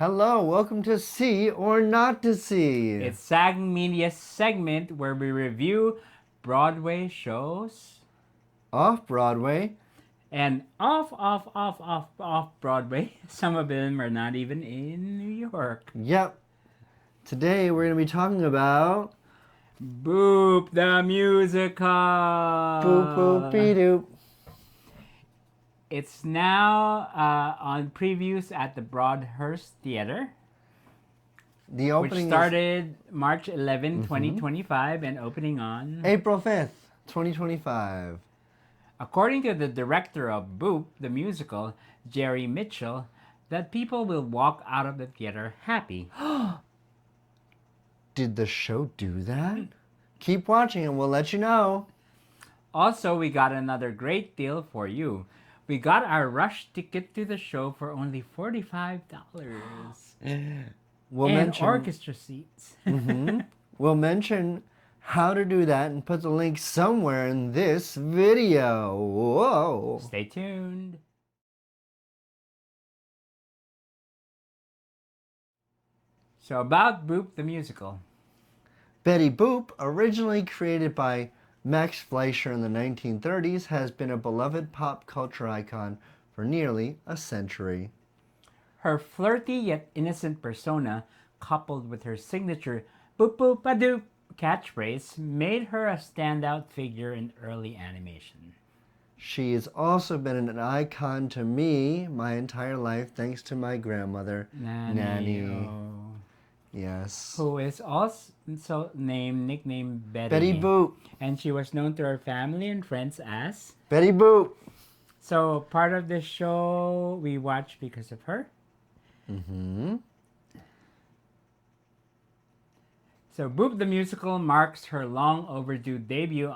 Hello, welcome to See or Not to See. It's SangeMedia's segment where we review Broadway shows Off Broadway. and off Broadway. Some of them are not even in New York. Yep. Today we're going to be talking about Boop the musical. Boop Boop Be Doop. It's now on previews at the Broadhurst Theater, The which opening started March 11, 2025 and opening on is April 5th, 2025. According to the director of Boop, the musical, Jerry Mitchell, that people will walk out of the theater happy. Did the show do that? Keep watching and we'll let you know. Also, we got another great deal for you. We got our rush ticket to the show for only $45. We'll and mention orchestra seats. We'll mention how to do that and put the link somewhere in this video. Whoa. Stay tuned. So about Boop the musical. Betty Boop, originally created by Max Fleischer in the 1930s, has been a beloved pop culture icon for nearly a century. Her flirty yet innocent persona, coupled with her signature boop boop a doop catchphrase, made her a standout figure in early animation. She has also been an icon to me my entire life, thanks to my grandmother, Nanny. Oh. Yes. Who is also nicknamed Betty. Betty Boop. And she was known to her family and friends as Betty Boop. So part of the show we watched because of her. So Boop the musical marks her long overdue debut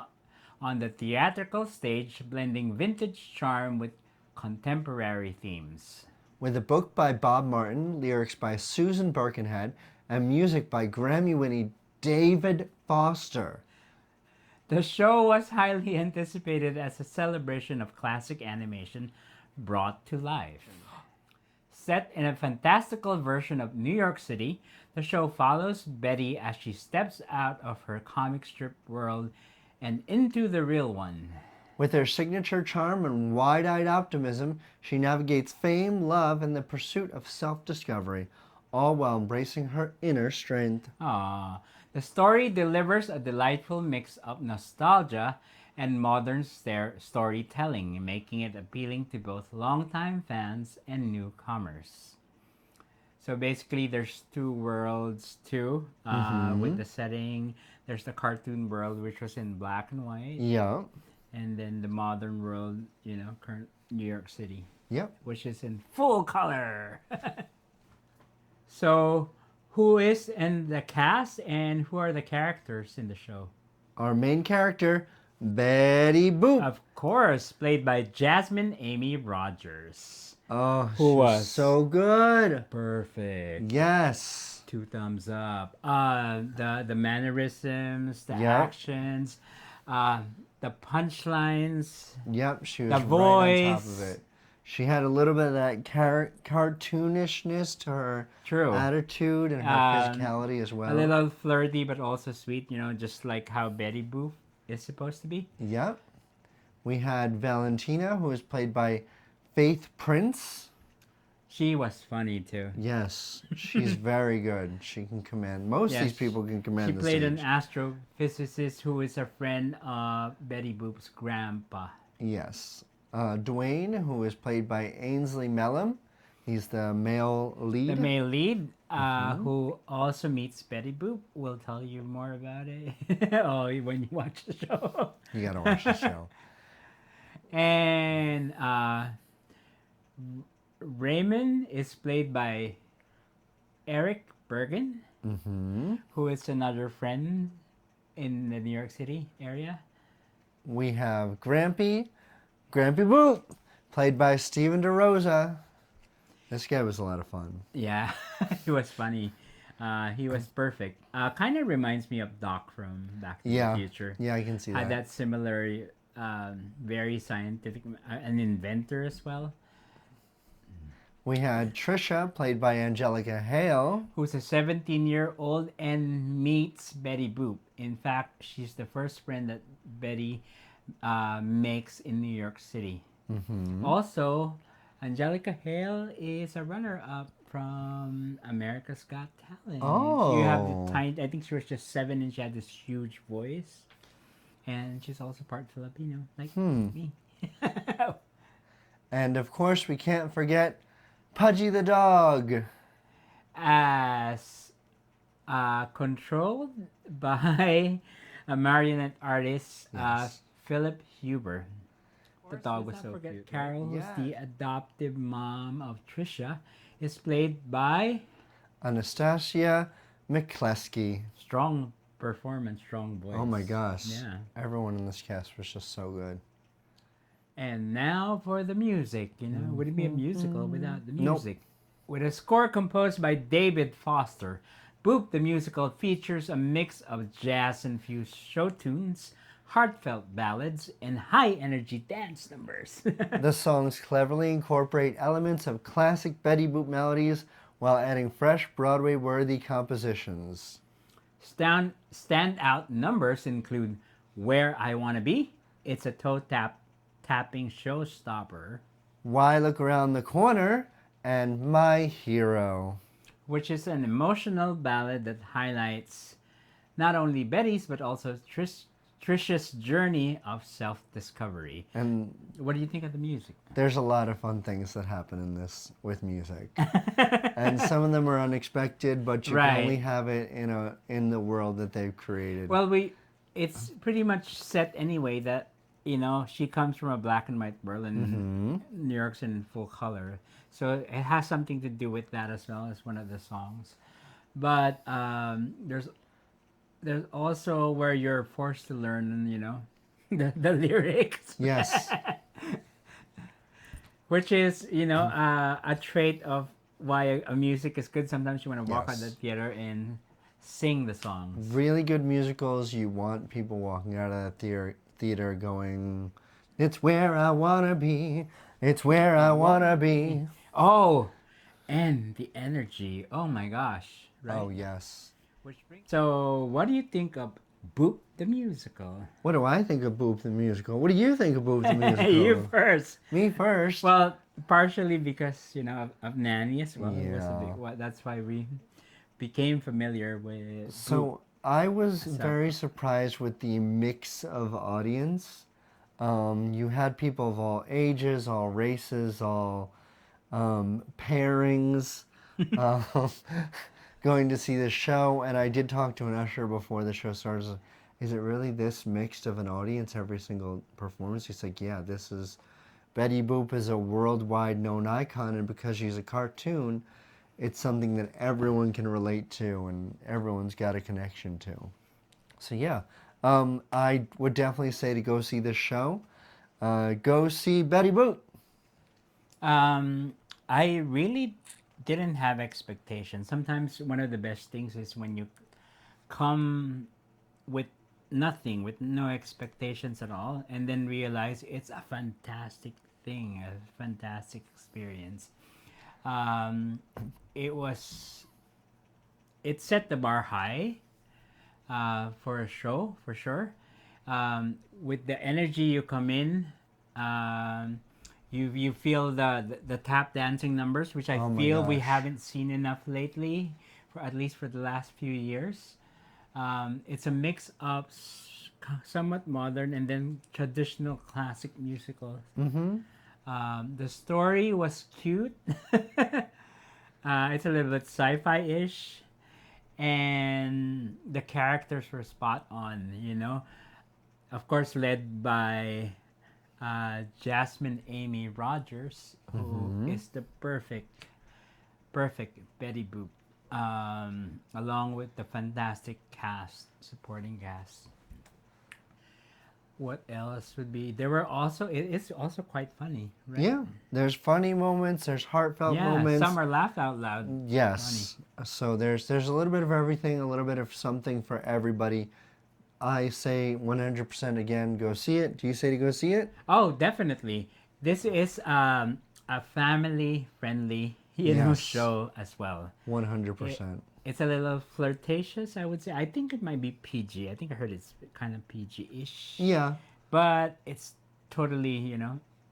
on the theatrical stage, blending vintage charm with contemporary themes. With a book by Bob Martin, lyrics by Susan Birkenhead, and music by Grammy-winning David Foster. The show was highly anticipated as a celebration of classic animation brought to life. Set in a fantastical version of New York City, the show follows Betty as she steps out of her comic strip world and into the real one. With her signature charm and wide-eyed optimism, she navigates fame, love, and the pursuit of self-discovery, all while embracing her inner strength. The story delivers a delightful mix of nostalgia and modern storytelling, making it appealing to both longtime fans and newcomers. So basically, there's two worlds too, with the setting. There's the cartoon world, which was in black and white. Yeah. And then the modern world, current New York City. Yep. Which is in full color. So, who is in the cast and who are the characters in the show? Our main character, Betty Boop. Of course, played by Jasmine Amy Rogers. Oh, Who she's was so good. Perfect. Yes. 2 thumbs up. The mannerisms, the Yep. actions, the punchlines. Yep, she was The right on top of voice. it. She had a little bit of that cartoonishness to her True. attitude and her physicality as well. A little flirty, but also sweet, just like how Betty Boop is supposed to be. Yep. We had Valentina, who was played by Faith Prince. She was funny too. Yes, she's very good. She can command. Most of these people can command She the played an stage. astrophysicist who is a friend of Betty Boop's grandpa. Yes. Dwayne, who is played by Ainsley Mellum. He's the male lead. The male lead, who also meets Betty Boop. We'll tell you more about it when you watch the show. You gotta watch the show. And Raymond is played by Eric Bergen, who is another friend in the New York City area. We have Grampy Boop, played by Steven DeRosa. This guy was a lot of fun. Yeah, he was funny. He was perfect. Kind of reminds me of Doc from Back to the Future. Yeah, I can see that. Had that similar, very scientific, an inventor as well. We had Trisha, played by Angelica Hale. who's a 17-year-old and meets Betty Boop. In fact, she's the first friend that Betty makes in New York City. Also, Angelica Hale is a runner-up from America's Got Talent. You have the Oh. tiny. I think she was just 7, and she had this huge voice. And she's also part Filipino, like me. And of course, we can't forget Pudgy the dog. As controlled by a marionette artist, Yes. Philip Huber. The dog was so cute. Carol, who's Yes. the adoptive mom of Trisha, is played by Anastasia McCleskey. strong performance, strong voice. Oh my gosh. Yeah. Everyone in this cast was just so good. And now for the music. Wouldn't be a musical without the Nope. music. With a score composed by David Foster, Boop the Musical features a mix of jazz-infused show tunes, heartfelt ballads, and high-energy dance numbers. The songs cleverly incorporate elements of classic Betty Boop melodies while adding fresh Broadway-worthy compositions. Standout numbers include Where I Wanna Be, It's a Tapping Showstopper, Why Look Around the Corner, and My Hero. which is an emotional ballad that highlights not only Betty's but also Trisha's journey of self-discovery. And What do you think of the music? there's a lot of fun things that happen in this with music. And some of them are unexpected, but you Right. can only have it in the world that they've created. Well, it's pretty much set anyway that she comes from a black and white world and New York's in full color, so it has something to do with that as well as one of the songs. But there's also where you're forced to learn, the lyrics, Yes. which is a trait of why a music is good. Sometimes you want to walk out Yes. the theater and sing the songs. Really good musicals, you want people walking out of that theater going, it's where I wanna be, it's where I wanna be. Oh, and the energy. Oh my gosh. Right. Oh, yes. So, what do you think of Boop the Musical? What do I think of Boop the Musical? What do you think of Boop the Musical? You first. Me first. Well, partially because, of Nanny as well. It was a Yeah. big, that's why we became familiar with Boop. So I was So- very surprised with the mix of audience. You had people of all ages, all races, all pairings um, going to see the show. And I did talk to an usher before the show started. Is it really this mixed of an audience every single performance? He's like, yeah, this is... Betty Boop is a worldwide known icon, and because she's a cartoon, it's something that everyone can relate to and everyone's got a connection to. So yeah, I would definitely say to go see this show. Go see Betty Boop. I really didn't have expectations. Sometimes one of the best things is when you come with nothing, with no expectations at all, and then realize it's a fantastic thing, a fantastic experience. It set the bar high for a show, for sure. With the energy you come in, you feel the tap dancing numbers, which I Oh my feel we gosh. haven't seen enough lately, for at least for the last few years. It's a mix of somewhat modern and then traditional classic musicals. The story was cute. It's a little bit sci-fi-ish, and the characters were spot on. Of course, led by Jasmine Amy Rogers, who is the perfect Betty Boop, along with the fantastic supporting cast. What else would be? There were also, it's also quite funny, right? Yeah, there's funny moments, there's heartfelt Yeah, moments. some are laugh out loud. Yes. So there's a little bit of everything, a little bit of something for everybody. I say 100% again, go see it. Do you say to go see it? Oh, definitely. This is a family-friendly Yes. show as well. 100%. It's a little flirtatious, I would say. I think it might be PG. I think I heard it's kind of PG-ish. Yeah. But it's totally,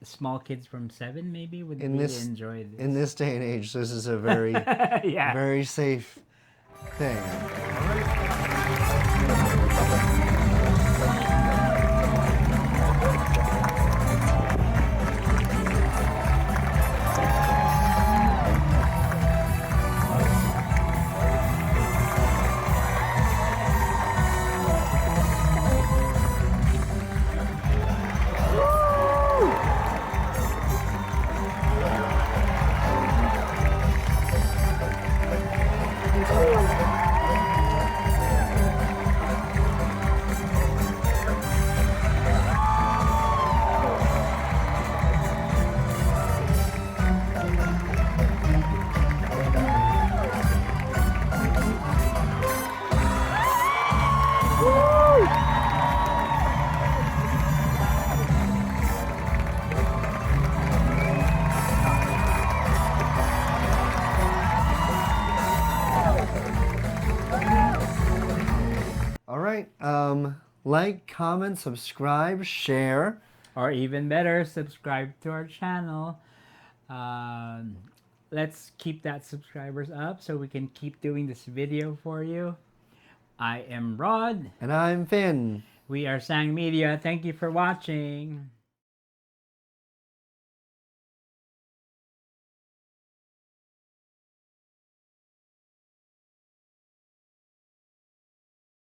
small kids from 7 maybe would In really this enjoy this. in this day and age, this is a very Yeah. very safe thing. All right. Like, comment, subscribe, share. Or even better, subscribe to our channel. Let's keep that subscribers up so we can keep doing this video for you. I am Rod. And I'm Fynn. We are SangeMedia. Thank you for watching.